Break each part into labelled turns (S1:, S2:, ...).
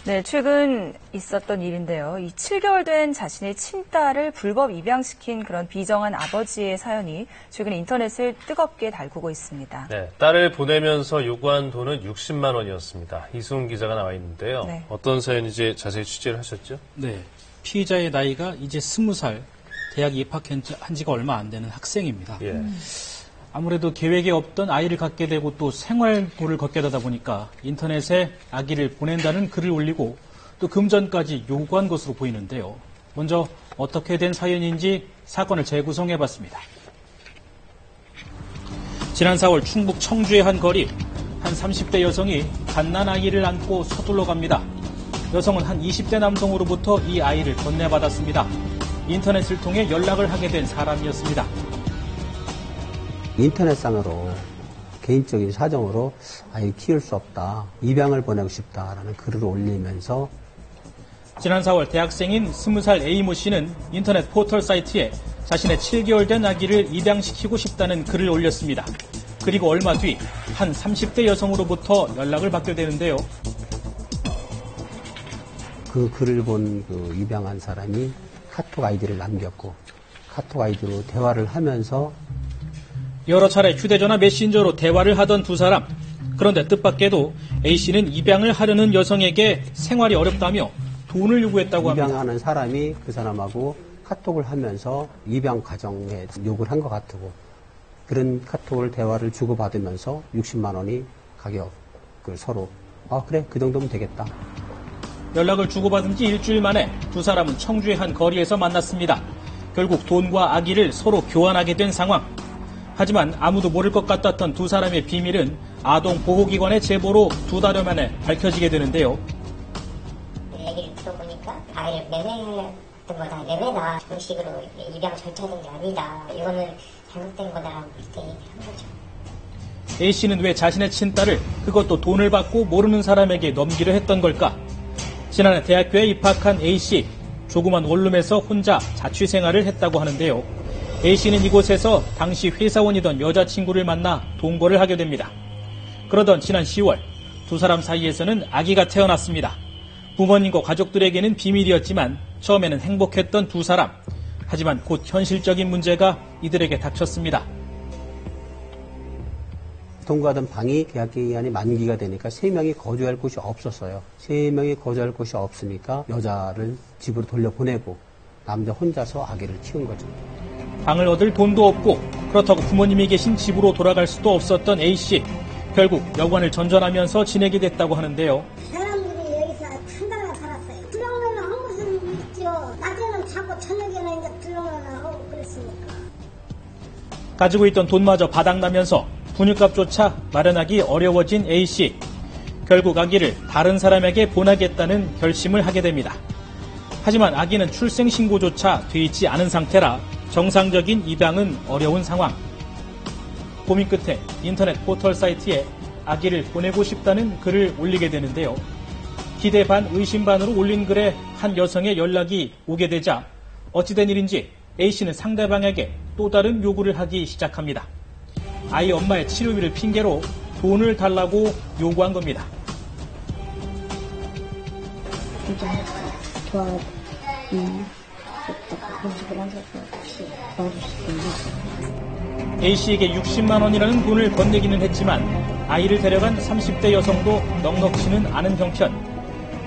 S1: 네, 최근 있었던 일인데요. 이 7개월 된 자신의 친딸을 불법 입양시킨 그런 비정한 아버지의 사연이 최근 인터넷을 뜨겁게 달구고 있습니다.
S2: 네, 딸을 보내면서 요구한 돈은 60만 원이었습니다. 이수훈 기자가 나와 있는데요.
S1: 네.
S2: 어떤 사연인지 자세히 취재를 하셨죠?
S3: 네, 피의자의 나이가 이제 20살, 대학 입학한 지가 얼마 안 되는 학생입니다.
S2: 예.
S3: 아무래도 계획에 없던 아이를 갖게 되고 또 생활고를 걷게 되다 보니까 인터넷에 아기를 보낸다는 글을 올리고 또 금전까지 요구한 것으로 보이는데요. 먼저 어떻게 된 사연인지 사건을 재구성해봤습니다. 지난 4월 충북 청주의 한 거리, 한 30대 여성이 갓난 아이를 안고 서둘러 갑니다. 여성은 한 20대 남성으로부터 이 아이를 건네받았습니다. 인터넷을 통해 연락을 하게 된 사람이었습니다.
S4: 인터넷상으로 개인적인 사정으로 아이 키울 수 없다, 입양을 보내고 싶다라는 글을 올리면서
S3: 지난 4월 대학생인 20살 A모 씨는 인터넷 포털 사이트에 자신의 7개월 된 아기를 입양시키고 싶다는 글을 올렸습니다. 그리고 얼마 뒤 한 30대 여성으로부터 연락을 받게 되는데요.
S4: 그 글을 본 그 입양한 사람이 카톡 아이디를 남겼고 카톡 아이디로 대화를 하면서
S3: 여러 차례 휴대전화 메신저로 대화를 하던 두 사람. 그런데 뜻밖에도 A씨는 입양을 하려는 여성에게 생활이 어렵다며 돈을 요구했다고 합니다.
S4: 입양하는 사람이 그 사람하고 카톡을 하면서 입양 과정에 요구를 한 것 같고 그런 카톡을 대화를 주고받으면서 60만 원이 가격을 서로 그래 그 정도면 되겠다.
S3: 연락을 주고받은 지 일주일 만에 두 사람은 청주의 한 거리에서 만났습니다. 결국 돈과 아기를 서로 교환하게 된 상황. 하지만 아무도 모를 것 같았던 두 사람의 비밀은 아동보호기관의 제보로 2달여 만에 밝혀지게 되는데요.
S5: 얘기를 들어보니까 아이를 매매했던 거다, 매매다, 그런 식으로 입양 절차된 게 아니다, 이거는 잘못된 거다라고 그렇게 얘기를 한 거죠.
S3: A씨는 왜 자신의 친딸을 그것도 돈을 받고 모르는 사람에게 넘기려 했던 걸까? 지난해 대학교에 입학한 A씨, 조그만 원룸에서 혼자 자취생활을 했다고 하는데요. A씨는 이곳에서 당시 회사원이던 여자친구를 만나 동거를 하게 됩니다. 그러던 지난 10월 두 사람 사이에서는 아기가 태어났습니다. 부모님과 가족들에게는 비밀이었지만 처음에는 행복했던 두 사람. 하지만 곧 현실적인 문제가 이들에게 닥쳤습니다.
S4: 동거하던 방이 계약 기간이 만기가 되니까 3명이 거주할 곳이 없었어요. 3명이 거주할 곳이 없으니까 여자를 집으로 돌려보내고 남자 혼자서 아기를 키운 거죠.
S3: 방을 얻을 돈도 없고 그렇다고 부모님이 계신 집으로 돌아갈 수도 없었던 A씨. 결국 여관을 전전하면서 지내게 됐다고 하는데요.
S6: 사람들이 여기서 한 달을 살았어요. 들어오면 한 곳은 있죠. 낮에는 자고 저녁에는 이제 들어오면 하고 그랬으니까.
S3: 가지고 있던 돈마저 바닥나면서 분유값조차 마련하기 어려워진 A씨. 결국 아기를 다른 사람에게 보내겠다는 결심을 하게 됩니다. 하지만 아기는 출생신고조차 돼 있지 않은 상태라 정상적인 입양은 어려운 상황. 고민 끝에 인터넷 포털 사이트에 아기를 보내고 싶다는 글을 올리게 되는데요. 기대 반 의심 반으로 올린 글에 한 여성의 연락이 오게 되자 어찌된 일인지 A씨는 상대방에게 또 다른 요구를 하기 시작합니다. 아이 엄마의 치료비를 핑계로 돈을 달라고 요구한 겁니다. A씨에게 60만 원이라는 돈을 건네기는 했지만 아이를 데려간 30대 여성도 넉넉치는 않은 형편.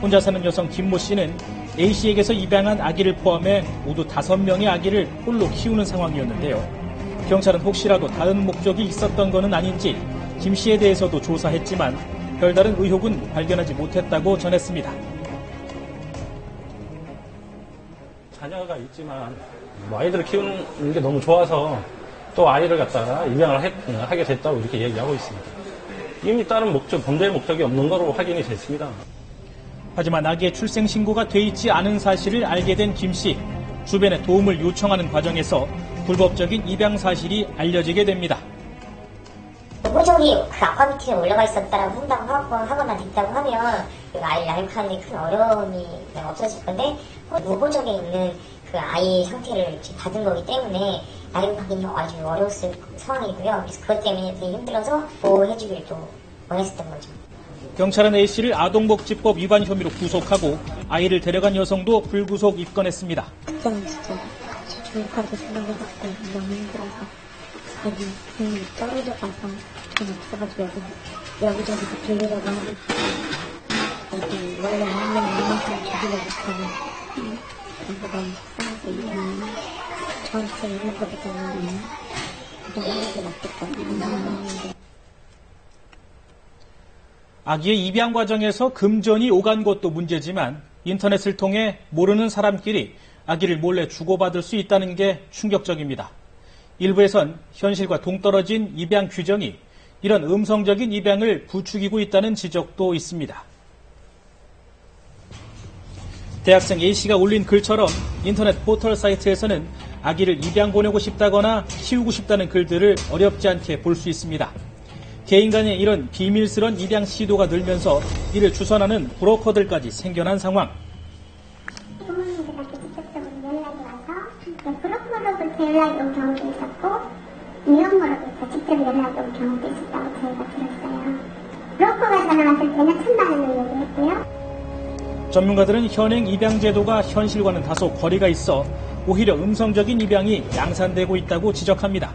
S3: 혼자 사는 여성 김모 씨는 A씨에게서 입양한 아기를 포함해 모두 5명의 아기를 홀로 키우는 상황이었는데요. 경찰은 혹시라도 다른 목적이 있었던 것은 아닌지 김 씨에 대해서도 조사했지만 별다른 의혹은 발견하지 못했다고 전했습니다.
S7: 자녀가 있지만 아이들을 키우는 게 너무 좋아서 또 아이를 갖다가 입양을 하게 됐다고 이렇게 얘기하고 있습니다. 이미 다른 목적, 범죄의 목적이 없는 거로 확인이 됐습니다.
S3: 하지만 아기의 출생신고가 돼 있지 않은 사실을 알게 된 김 씨. 주변에 도움을 요청하는 과정에서 불법적인 입양 사실이 알려지게 됩니다.
S5: 모종이 그 아파트에 올라가 있었다라고 하거나 됐다고 하면 아이를 양육하는 데 큰 어려움이 없어질 건데 무보적에 있는 그 아이 상태를 받은 거기 때문에 양육하기는 아주 어려웠을 상황이고요. 그래서 그것 때문에 되게 힘들어서 보호해주기를 또 원했었던 거죠.
S3: 경찰은 A씨를 아동복지법 위반 혐의로 구속하고 아이를 데려간 여성도 불구속 입건했습니다.
S8: 그때는 진짜 조용하게 생각해봤을 때 너무 힘들어서 여기 그냥 떨어져 가서 돈 없어가지고 여기저기서 빌리려고 하고 여기 원래 하는 이만큼 주기로 못하고 그래서 너무 속상해서 이거는 저한테 이런 것보다는 그냥 하는 게 낫겠다.
S3: 아기의 입양 과정에서 금전이 오간 것도 문제지만 인터넷을 통해 모르는 사람끼리 아기를 몰래 주고받을 수 있다는 게 충격적입니다. 일부에선 현실과 동떨어진 입양 규정이 이런 음성적인 입양을 부추기고 있다는 지적도 있습니다. 대학생 A씨가 올린 글처럼 인터넷 포털 사이트에서는 아기를 입양 보내고 싶다거나 키우고 싶다는 글들을 어렵지 않게 볼 수 있습니다. 개인 간의 이런 비밀스런 입양 시도가 늘면서 이를 주선하는 브로커들까지 생겨난 상황.
S6: 부모님들한테 직접적으로 연락이 와서 브로커로부터 연락이 온 경우도 있었고 미혼모로부터 직접 연락이 온 경우도 있었다고 저희가 들었어요. 브로커가 전화 왔을 때는 1,000만 원을 얘기했고요.
S3: 전문가들은 현행 입양 제도가 현실과는 다소 거리가 있어 오히려 음성적인 입양이 양산되고 있다고 지적합니다.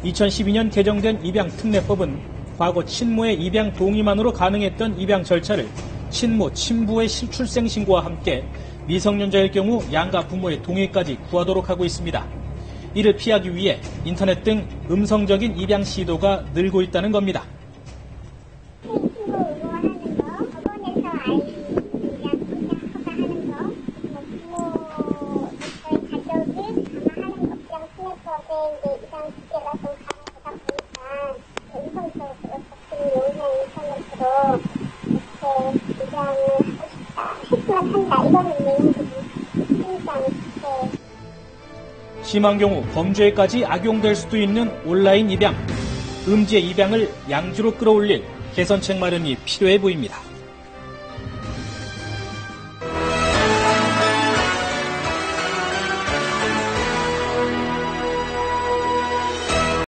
S3: 2012년 개정된 입양특례법은 과거 친모의 입양 동의만으로 가능했던 입양 절차를 친모, 친부의 실출생 신고와 함께 미성년자일 경우 양가 부모의 동의까지 구하도록 하고 있습니다. 이를 피하기 위해 인터넷 등 음성적인 입양 시도가 늘고 있다는 겁니다. 심한 경우 범죄에까지 악용될 수도 있는 온라인 입양, 음지의 입양을 양지로 끌어올릴 개선책 마련이 필요해 보입니다.